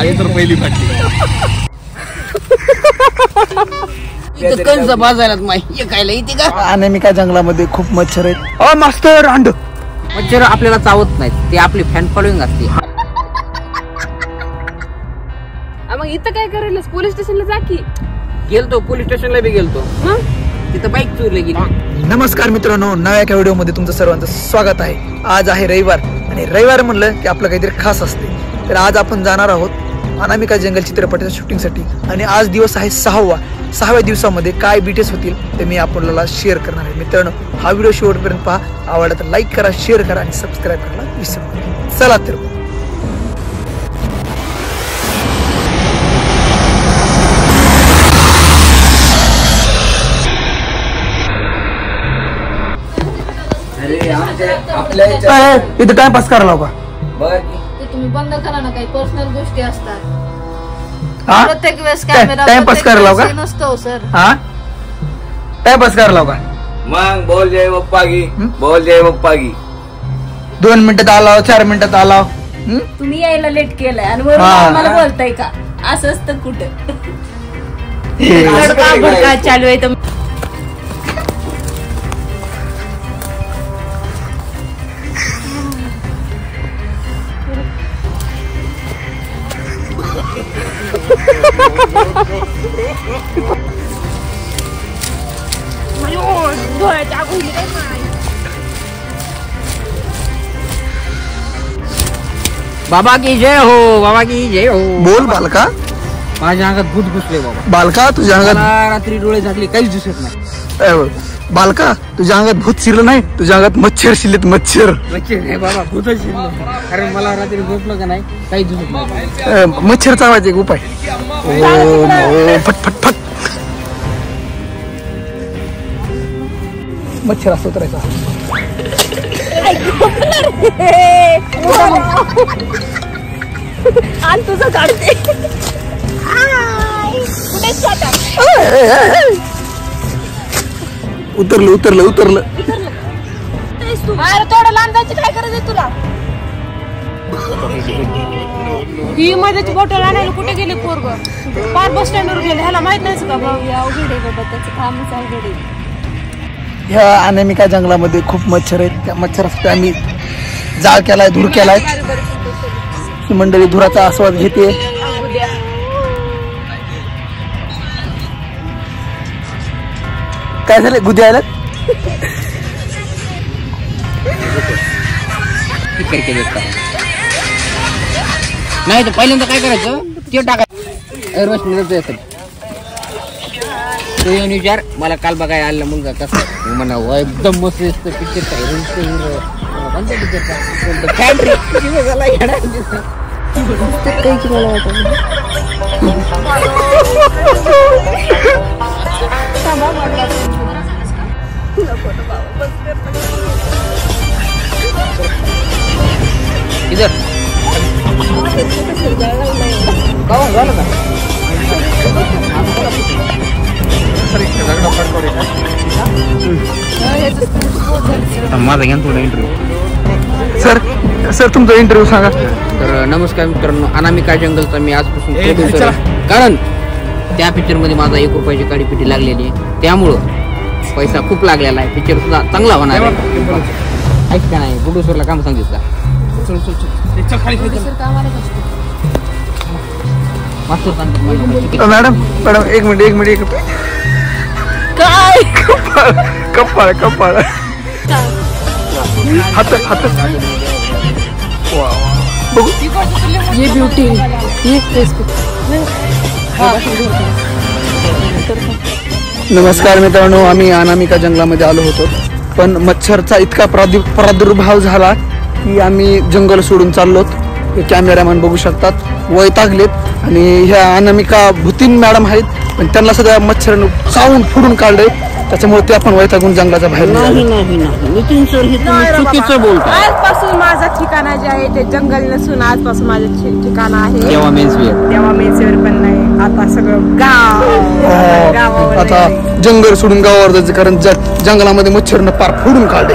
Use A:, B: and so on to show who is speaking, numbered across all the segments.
A: आणि तर पहिली फाटली.
B: कंस बाजारात माहिती खायला येते का?
C: अनामिका जंगलामध्ये खूप मच्छर आहेत. अ मास्तर अंड.
B: मच्छर आपल्याला चावत नाहीत, ते आपली फॅन फॉलोइंग असते.
D: मग इथं काय करायला? पोलीस स्टेशनला जा की.
B: गेलतो पोलीस स्टेशनला बी गेलतो, तिथं बाईक चोरली गेली.
C: नमस्कार मित्रांनो, नव्या एका व्हिडिओ मध्ये तुमचं सर्वांचं स्वागत आहे. आज आहे रविवार आणि रविवार म्हणलं की आपलं काहीतरी खास असते. तर आज आपण जाणार आहोत अनामिका जंगल चित्रपटाच्या शूटिंगसाठी आणि आज दिवस आहे 6व्या दिवसामध्ये काय डिटेल्स होतील ते मी आपल्याला शेअर करणार आहे. मित्रांनो, हा व्हिडिओ शेवटपर्यंत पहा. आवडला तर लाईक करा, शेअर करा आणि सबस्क्राईब करायला विसरू नका. चला तर इथं टाइमपास करायला का?
D: तुम्ही बंद करा ना, काही पर्सनल गोष्टी असतात.
C: हा?
D: प्रत्येक वेळेस कॅमेरा
C: टाइमपास करायला का?
D: नसतो सर.
C: हा, टाइमपास करायला का?
A: मग बोल जय बप्पा की, बोल जय बप्पा की.
C: 2 मिनिटात आला, 4 मिनिटात आला.
D: तुम्ही यायला लेट केलंय आणि वरून
C: हा.
D: आम्हाला बोलताय का? असं असतं कुठं?
C: हे.
D: काय चालू आहे तर
B: बाबा की जय हो, बाबा की जय हो.
C: बोल बालका.
B: माझ्या अंगात भूत घुसले बाबा.
C: बालका तुझ्या अंगात
B: मला रात्री डोळे झाकले, काहीच दिसत नाही.
C: बालका तुझ्या अंगात भूत शिरलं नाही, तुझ्या अंगात मच्छर शिरलेत. मच्छर
B: नाही बाबा, भूतच शिरलं. कारण मला रात्री झोपलं का नाही, काहीच दिसत नाही.
C: मच्छर चावायचे एक उपाय. ओ फट फट फट. मच्छर असतो तर
D: तुझं काढते.
C: उतरलं
D: थोडं लांब जायची काय गरज आहे तुला? ही माझ्याची बॉटल आणायला कुठे गेली पोरग? पार बस स्टँडवर गेले. ह्याला माहित नाही का? अवघड आहे बाबा, त्याचं कामच अवघड आहे.
C: ह्या अनामिका जंगलामध्ये खूप मच्छर आहेत. त्या मच्छरासाठी आम्ही जाळ केलाय, धूर केलाय. ही मंडळी धुराचा आस्वाद घेते. काय झालं? गुदी आल्यात.
B: नाही तर पहिल्यांदा काय करायचं, ते टाकायचं. तो येऊन विचार, मला काल बघायला आलेला मुलगा कसा म्हणा, एकदम मस्त दिसतं पिक्चर. माझा घ्या थोडा इंटरव्ह्यू.
C: सर तुमचा इंटरव्ह्यू सांगा.
B: तर नमस्कार मित्रांनो, अनामिका जंगलचा मी आजपासून प्रोड्युसर आहे. कारण त्या पिक्चर मध्ये माझा 1 रुपयाची काडीपिटी लागलेली आहे, त्यामुळं पैसा खूप लागलेला आहे. पिक्चर सुद्धा चांगला होणार आहे. ऐक का नाही, प्रोड्युसरला काम सांगितलं का?
C: मॅडम एक मिनिट.
D: काय
C: कपाळ हात बघू.
D: ये ब्युटी, ये
C: नमस्कार मित्रांनो, आम्ही अनामिका जंगलामध्ये आलो होतो, पण मच्छरचा इतका प्रादुर्भाव झाला की आम्ही जंगल सोडून चाललोत. कॅमेरामॅन बघू शकतात, वैतागलेत. आणि ह्या अनामिका भूतीन मॅडम आहेत, पण त्यांना सध्या मच्छरानं चावून फोडून काढलंय. त्याच्यामुळे ते आपण वैतागून जंगलाच्या बाहेर.
B: नाही नितीन सर, हे चुकीचं बोलताय.
D: आजपासून माझं ठिकाण जे आहे ते जंगल नसून आजपासून माझं ठिकाण आहे
B: देवा मेन्सवेअर.
D: पण नाही, आता सगळं गाव.
C: आता जंगल सोडून गावावर जायचं, कारण जंगलामध्ये मच्छरनं पार फोडून काढले.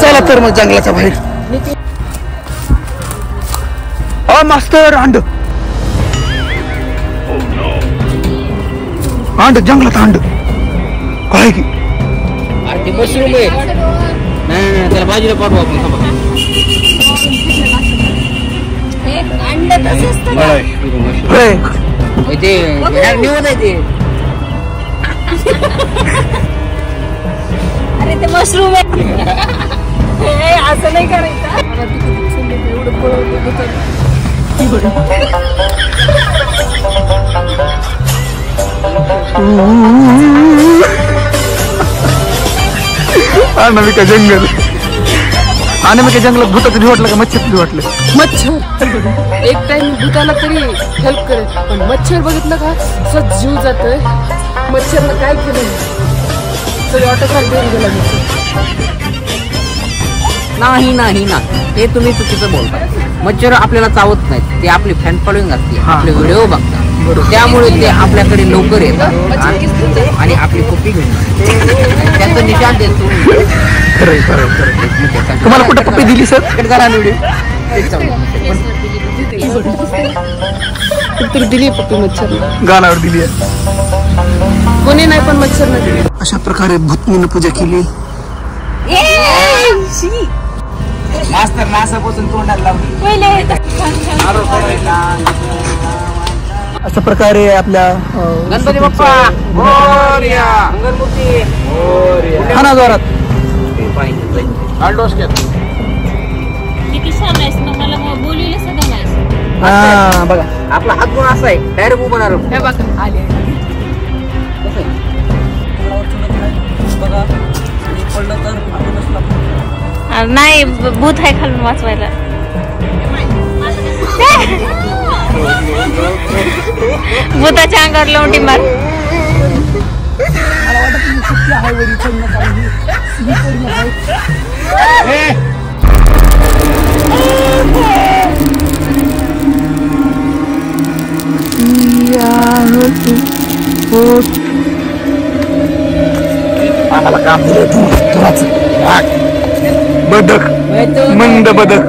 C: चला तर मग जंगलाच्या बाहेर. मास्तर अंड. अंड जंगलात अंड काय की
B: अरे ते मशरूम आहे. नाही नाही त्याला बाजूला पाठवू आपण थांबा. ते निवड आहे ते.
D: अरे ते मशरूम आहे. असं नाही करायचं.
C: अनामिका जंगल. अनामिका जंगलात भूताचं भी वाटलं का मच्छर भी वाटलं?
E: मच्छर एक टाइम भूताला तरी हेल्प करेल, पण मच्छर बघितलं का स्वतः जीव जातोय. मच्छरला काय केलं सगळं ऑटोक्रात देऊन गेला मच्छर.
B: नाही नाही ना हे तुम्ही चुकीचं बोलता. मच्छर आपल्याला चावत नाहीत, ते आपली फॅन फॉलोईंग असते, आपले व्हिडिओ बघतात, त्यामुळे ते आपल्याकडे लवकर येतात आणि आपली कॉपी घेऊन त्यांचं निशाण देतो.
C: तुम्हाला कुठं पप्पी दिली सर?
E: कुठतरी दिली पप्पी मच्छर,
C: गालावर दिली आहे.
E: कोणी नाही पण मच्छर नाही दिली.
C: अशा प्रकारे भूतनीनं पूजा केली.
A: मास्तर नासापासून तोंडात लावली.
C: अशा प्रकारे आपल्या
B: गणपती बाप्पा मोरया. मंगलमूर्ती
C: खाना जोरात
D: किती छान आहेस ना, मला बोललेलं सगळं नाही.
C: हा बघा
B: आपला हात गुण असा आहे डायरेक्ट उभं राहतो.
E: हे बघा आले
D: नाही भूत आहे खालून वाचवायला. भूताच्या अंगावर लवंडी मार.
C: बदक मंद बदक.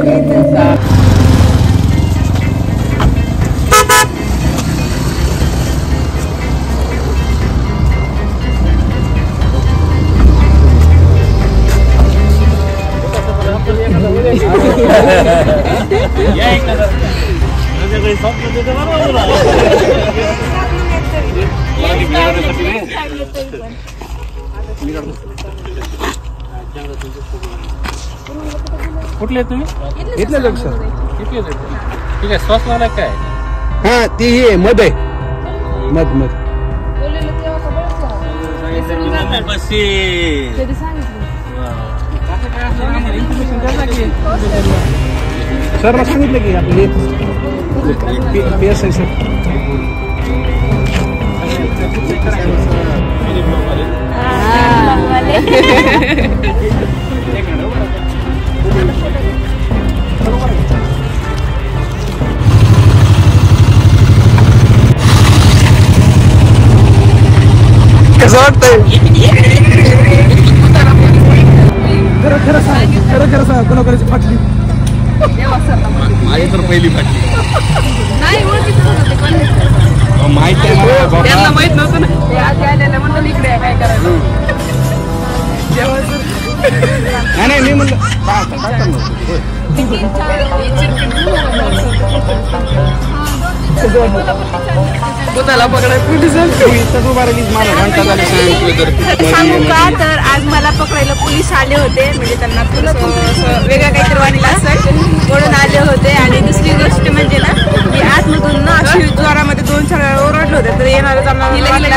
F: कुठले तुम्ही? इथले लोक सर. इथले लोक. ठीक आहे. श्वास लागला काय?
A: हा ती हे मध आहे. मध मध.
F: सर सांगितलं की आपले PS आहे सर.
C: कसं वाटतंय? खरं खरं सांग, खरं खरं सांग, कोणाकोणाची फाटली?
F: माझी तर पहिली फाटली.
E: नाही ओळखीचं होतं ते कॉलेज.
F: माहित आहे मला बाबा.
E: त्यांना माहित नव्हतं ना ते आधी आलेलं म्हणलं इकडे काय करायचं.
F: नाही नाही मी म्हणलं काय
E: भूताला पकडाय पोलीस
G: सांगू का तर आज मला पकडायला पोलीस आले होते, म्हणजे त्यांना वेगळं काहीतरी वाटलं असेल म्हणून आले होते. आणि दुसरी गोष्ट म्हणजे ना की आतमधून ना अशी जोरामध्ये 2-4 वेळा ओरडले होते, तर येणारं जाणार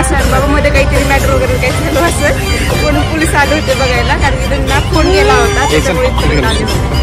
G: असेल बाबा मध्ये काहीतरी मॅटर वगैरे काही झालं असेल म्हणून पोलीस आले होते बघायला, कारण की त्यांना फोन केला होता त्याच्यामुळे आले होते.